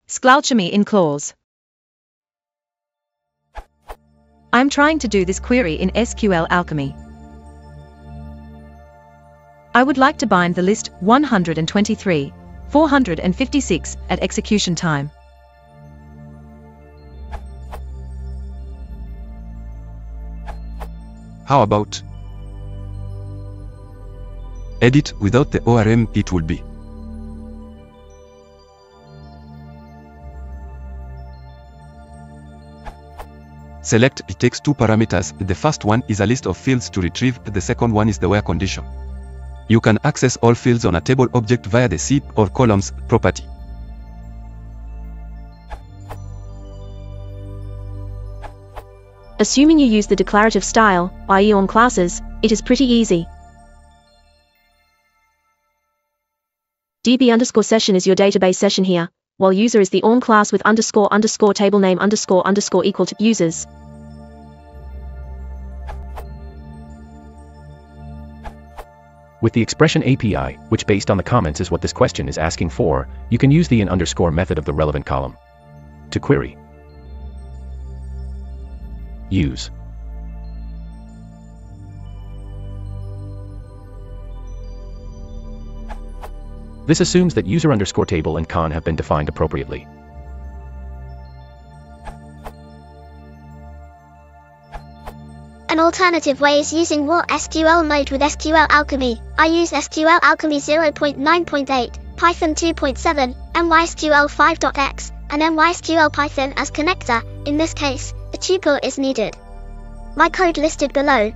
Sqlalchemy in Clause. I'm trying to do this query in Sqlalchemy. I would like to bind the list 123, 456 at execution time. How about edit without the ORM? It will be select. It takes two parameters. The first one is a list of fields to retrieve. The second one is the where condition. You can access all fields on a table object via the SEEP or columns property. Assuming you use the declarative style, i.e. on classes, it is pretty easy. db_session is your database session here, while user is the on class with __ table name _ equal to users. With the expression API, which based on the comments is what this question is asking for, you can use the in_ method of the relevant column. To query, use this assumes that user _ table and con have been defined appropriately. An alternative way is using raw SQL mode with Sqlalchemy. I use Sqlalchemy 0.9.8, Python 2.7, MySQL 5.x, and MySQL Python as connector. In this case, a tuple is needed. My code listed below.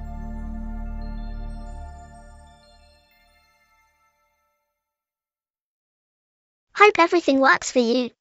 Hope everything works for you.